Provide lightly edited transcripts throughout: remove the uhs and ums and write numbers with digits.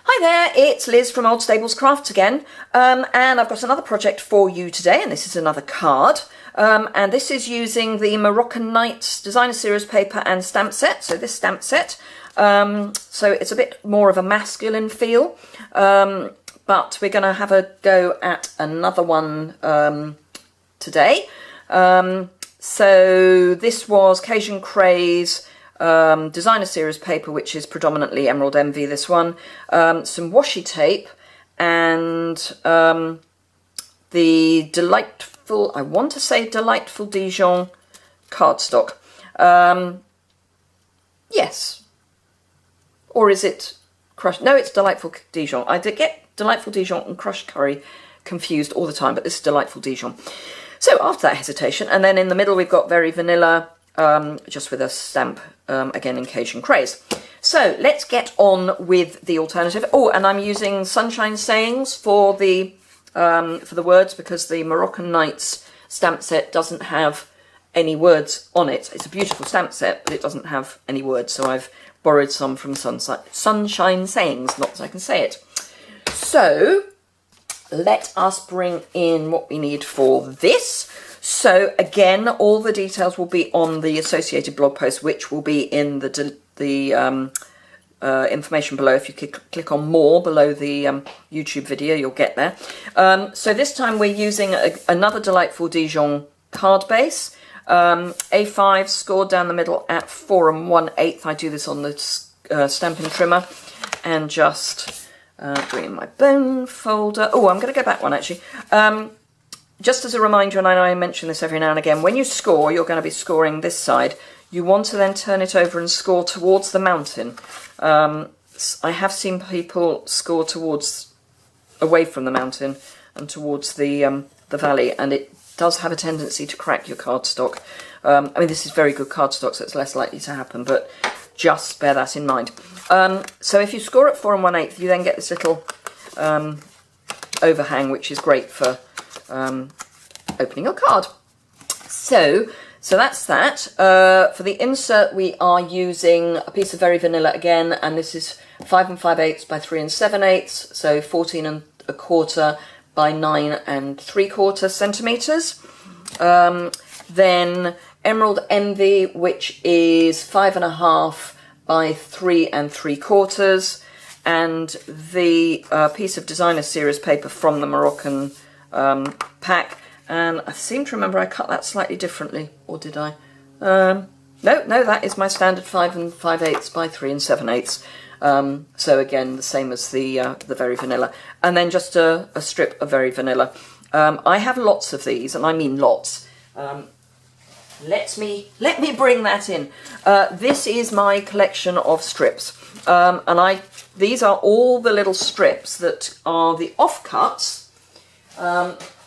Hi there, it's Liz from Old Stables Crafts again, and I've got another project for you today, and this is another card, and this is using the Moroccan Nights Designer Series paper and stamp set, so this stamp set, so it's a bit more of a masculine feel, but we're going to have a go at another one today. So this was Cajun Craze Designer Series paper, which is predominantly Emerald Envy, this one, some washi tape, and the delightful, I want to say Delightful Dijon cardstock. Yes. Or is it crushed? No, it's Delightful Dijon. I did get Delightful Dijon and crushed curry confused all the time, but this is Delightful Dijon. So after that hesitation, and then in the middle we've got Very Vanilla, just with a stamp, again in Cajun Craze. So let's get on with the alternative. Oh, and I'm using Sunshine Sayings for the words, because the Moroccan Nights stamp set doesn't have any words on it. It's a beautiful stamp set, but it doesn't have any words, so I've borrowed some from Sunshine Sayings, not that I can say it. So let us bring in what we need for this. So again, all the details will be on the associated blog post, which will be in the information below. If you click on more below the YouTube video, you'll get there. So this time we're using another Delightful Dijon card base, A5 scored down the middle at 4 1/8. I do this on the Stampin' Trimmer, and just bring in my bone folder. Oh, I'm going to go back one actually. Just as a reminder, and I know I mention this every now and again, when you score, you're going to be scoring this side. You want to then turn it over and score towards the mountain. I have seen people score away from the mountain and towards the valley, and it does have a tendency to crack your cardstock. I mean, this is very good cardstock, so it's less likely to happen, but just bear that in mind. So if you score at 4 1/8, you then get this little overhang, which is great for opening your card. So that's that. For the insert, we are using a piece of Very Vanilla again, and this is 5 5/8 by 3 7/8, so 14 1/4 by 9 3/4 centimeters. Then Emerald Envy, which is 5 1/2 by 3 3/4, and the piece of Designer Series paper from the Moroccan pack, and I seem to remember I cut that slightly differently, or did I? No, that is my standard 5 5/8 by 3 7/8. So again, the same as the Very Vanilla, and then just a strip of Very Vanilla. I have lots of these, and I mean lots. Let me bring that in. This is my collection of strips, and these are all the little strips that are the offcuts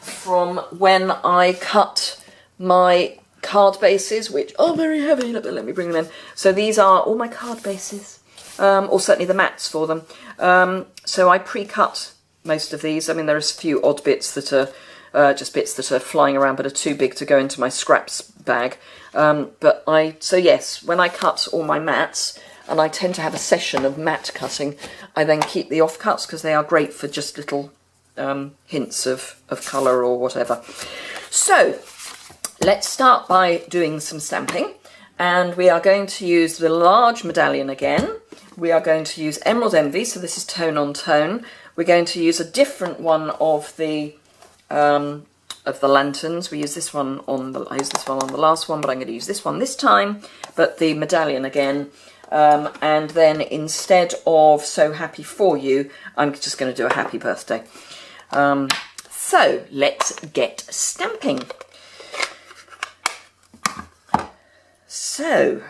from when I cut my card bases, which are very heavy. Let me bring them in. So these are all my card bases, or certainly the mats for them. So I pre-cut most of these. I mean, there's a few odd bits that are just bits that are flying around but are too big to go into my scraps bag. So yes, when I cut all my mats, and I tend to have a session of mat cutting, I then keep the offcuts because they are great for just little hints of colour or whatever. So let's start by doing some stamping, and we are going to use the large medallion again. We are going to use Emerald Envy, so this is tone on tone. We're going to use a different one of the lanterns. I used this one on the last one, but I'm going to use this one this time, but the medallion again. And then instead of So Happy For You, I'm just going to do a Happy Birthday. So let's get stamping. So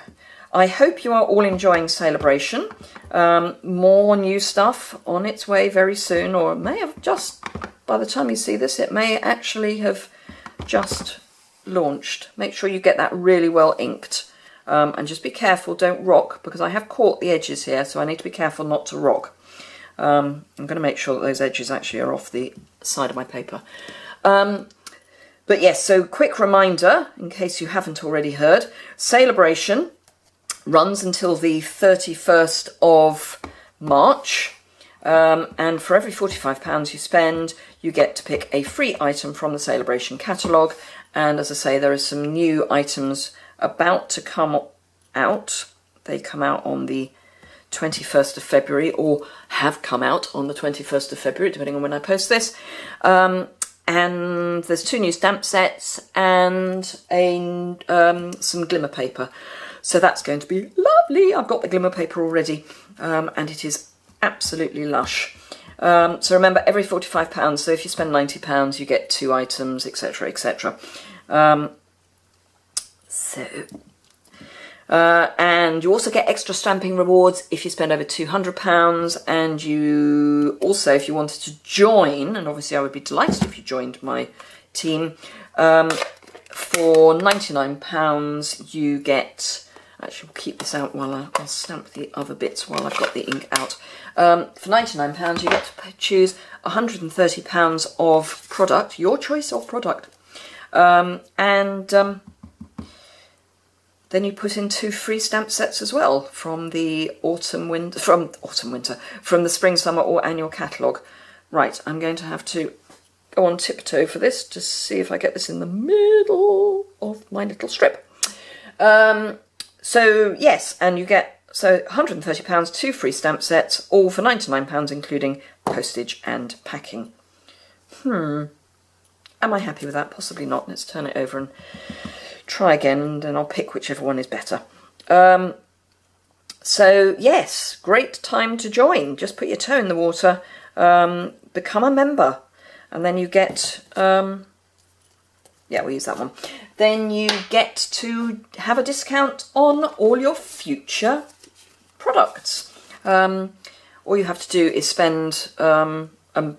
I hope you are all enjoying Celebration. More new stuff on its way very soon, or it may have just, by the time you see this, it may actually have just launched. Make sure you get that really well inked. And just be careful, don't rock, because I have caught the edges here, so I need to be careful not to rock. I'm going to make sure that those edges actually are off the side of my paper. But yes, so quick reminder, in case you haven't already heard, Celebration runs until the 31st of March. And for every £45 you spend, you get to pick a free item from the Celebration catalogue. And as I say, there are some new items about to come out. They come out on the 21st of February, or have come out on the 21st of February, depending on when I post this. And there's 2 new stamp sets and some glimmer paper. So that's going to be lovely. I've got the glimmer paper already, and it is absolutely lush. So remember, every £45, so if you spend £90, you get 2 items, etc, etc. And you also get extra stamping rewards if you spend over £200, and you also, if you wanted to join, and obviously I would be delighted if you joined my team, for £99 you get, actually we'll keep this out while I'll stamp the other bits while I've got the ink out. For £99 you get to choose £130 of product, your choice of product, then you put in 2 free stamp sets as well from the from the spring, summer or annual catalogue. Right, I'm going to have to go on tiptoe for this to see if I get this in the middle of my little strip. So yes, and you get £130, 2 free stamp sets, all for £99, including postage and packing. Am I happy with that? Possibly not. Let's turn it over and try again, and then I'll pick whichever one is better. So yes, great time to join. Just put your toe in the water, become a member, and then you get, yeah, we'll use that one. Then you get to have a discount on all your future products. All you have to do is spend a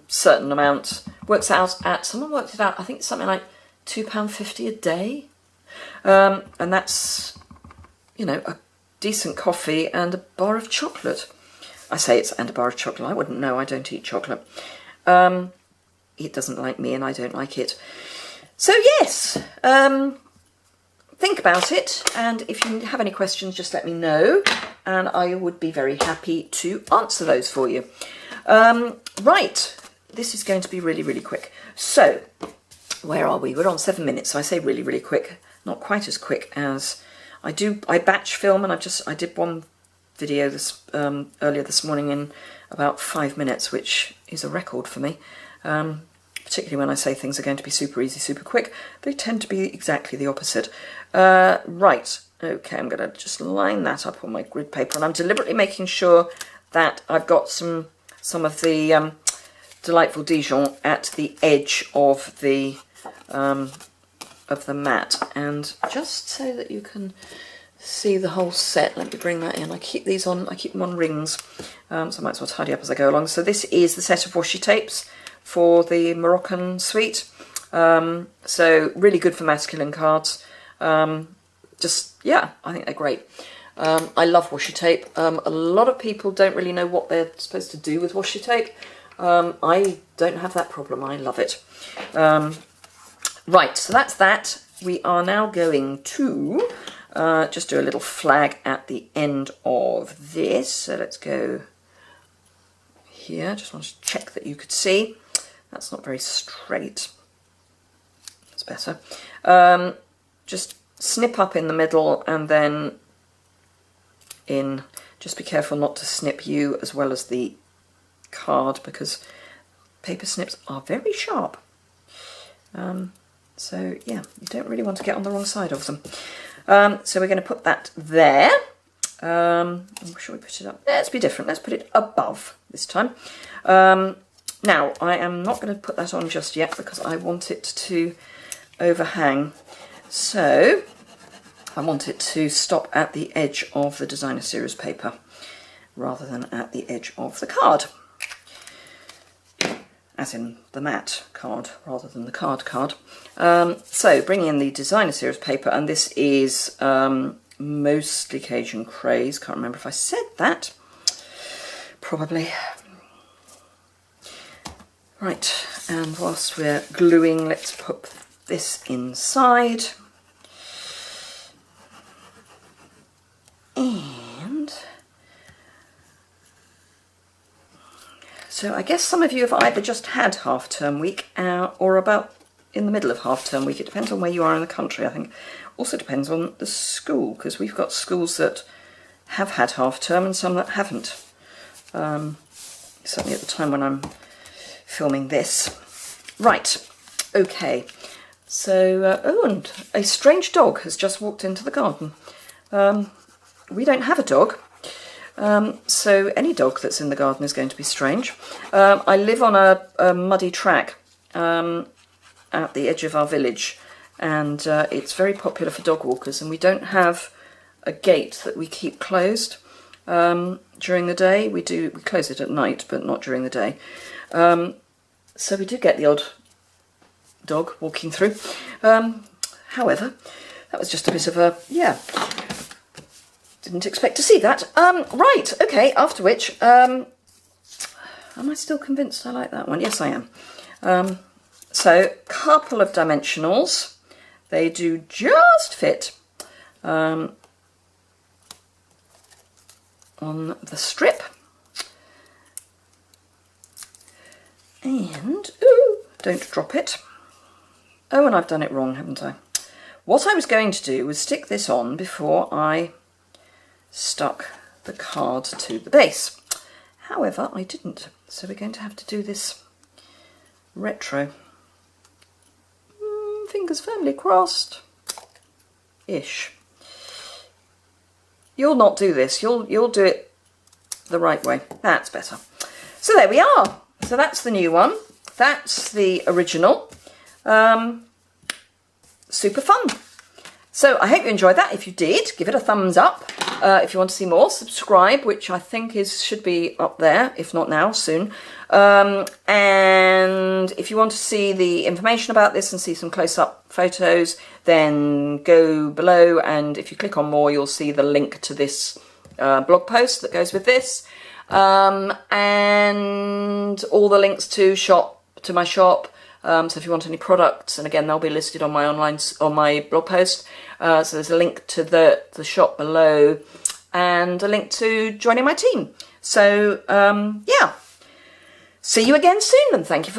certain amount. Works out at, someone worked it out, I think it's something like £2.50 a day. And that's, you know, a decent coffee and a bar of chocolate. I say it's and a bar of chocolate. I wouldn't know. I don't eat chocolate. It doesn't like me and I don't like it. So yes, think about it. And if you have any questions, just let me know. And I would be very happy to answer those for you. Right, this is going to be really, really quick. So where are we? We're on 7 minutes. So I say really, really quick. Not quite as quick as I do. I batch film, and I did one video this earlier this morning in about 5 minutes, which is a record for me. Particularly when I say things are going to be super easy, super quick, they tend to be exactly the opposite. Right, okay, I'm going to just line that up on my grid paper, and I'm deliberately making sure that I've got some of the Delightful Dijon at the edge of the mat, and just so that you can see the whole set, let me bring that in. I keep these on, I keep them on rings, so I might as well tidy up as I go along. So this is the set of washi tapes for the Moroccan suite. So really good for masculine cards. Just, yeah, I think they're great. I love washi tape. A lot of people don't really know what they're supposed to do with washi tape. I don't have that problem. I love it. Right, so that's that. We are now going to just do a little flag at the end of this. So let's go here. Just want to check that you could see. That's not very straight. That's better. Just snip up in the middle and then in. Just be careful not to snip you as well as the card, because paper snips are very sharp. So yeah, you don't really want to get on the wrong side of them. So we're going to put that there. Shall we put it up? Let's be different. Let's put it above this time. Now, I am not going to put that on just yet because I want it to overhang. So I want it to stop at the edge of the designer series paper rather than at the edge of the card. As in the matte card rather than the card. So bringing in the designer series paper, and this is mostly Cajun Craze. Can't remember if I said that. Probably. Right, and whilst we're gluing, let's put this inside. And So I guess some of you have either just had half-term week or about in the middle of half-term week. It depends on where you are in the country, I think. Also depends on the school, because we've got schools that have had half-term and some that haven't. Certainly at the time when I'm filming this. Right, okay. So, oh, and a strange dog has just walked into the garden. We don't have a dog. So any dog that's in the garden is going to be strange. I live on a muddy track at the edge of our village, and it's very popular for dog walkers, and we don't have a gate that we keep closed during the day. We close it at night, but not during the day. So we do get the odd dog walking through. However, that was just a bit of a, yeah, didn't expect to see that. Right, okay, after which, am I still convinced I like that one? Yes, I am. So, couple of dimensionals. They do just fit on the strip. And, ooh, don't drop it. Oh, and I've done it wrong, haven't I? What I was going to do was stick this on before I stuck the card to the base. However, I didn't, so we're going to have to do this retro. Fingers firmly crossed. Ish. You'll not do this. You'll do it the right way. That's better. So there we are. So that's the new one. That's the original. Super fun. So I hope you enjoyed that. If you did, give it a thumbs up. If you want to see more, subscribe, which I think should be up there, if not now, soon. And if you want to see the information about this and see some close-up photos, then go below, and if you click on more, you'll see the link to this blog post that goes with this, and all the links to my shop. So if you want any products, and again, they'll be listed on my blog post. So there's a link to the shop below and a link to joining my team. So yeah, see you again soon, and thank you for